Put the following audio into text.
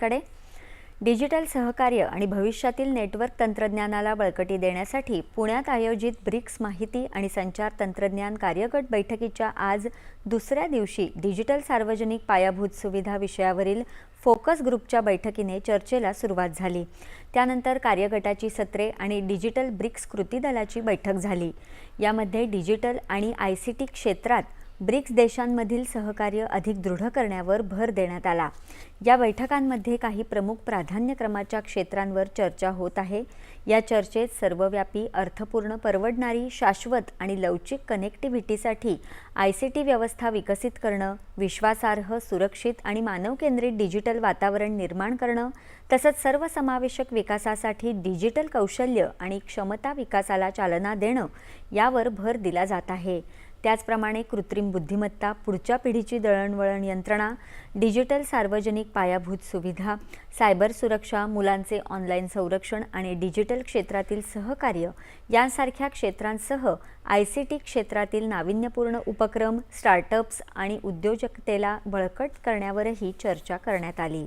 कडे डिजिटल सहकार्य आणि भविष्यातील नेटवर्क तंत्रज्ञानाला बळकटी देण्यासाठी पुण्यात आयोजित ब्रिक्स माहिती आणि संचार तंत्रज्ञान कार्यगट बैठकीच्या आज दुसऱ्या दिवशी डिजिटल सार्वजनिक पायाभूत सुविधा विषयावरील फोकस ग्रुपच्या बैठकीने चर्चेला सुरुवात झाली। त्यानंतर कार्यगटाची सत्रे आणि डिजिटल ब्रिक्स कृती दलाची बैठक झाली। यामध्ये डिजिटल आणि आयसीटी क्षेत्रात ब्रिक्स देशांमधील सहकार्य अधिक दृढ करण्यावर भर देण्यात आला। या बैठकांमध्ये काही प्रमुख प्राधान्यक्रमाच्या क्षेत्रांवर चर्चा होत आहे। या चर्चेत सर्वव्यापी, अर्थपूर्ण, परवडणारी, शाश्वत आणि लवचिक कनेक्टिव्हिटीसाठी आयसीटी व्यवस्था विकसित करणं, विश्वासार्ह, सुरक्षित आणि मानव केंद्रित डिजिटल वातावरण निर्माण करणं, तसंच सर्वसमावेशक विकासासाठी डिजिटल कौशल्य आणि क्षमता विकासाला चालना देणं यावर भर दिला जात आहे। त्याचप्रमाणे कृत्रिम बुद्धिमत्ता, पुढच्या पिढीची दळणवळण यंत्रणा, डिजिटल सार्वजनिक पायाभूत सुविधा, सायबर सुरक्षा, मुलांचे ऑनलाईन संरक्षण आणि डिजिटल क्षेत्रातील सहकार्य यांसारख्या क्षेत्रांसह आयसीटी क्षेत्रातील नाविन्यपूर्ण उपक्रम, स्टार्टअप्स आणि उद्योजकतेला बळकट करण्यावरही चर्चा करण्यात आली।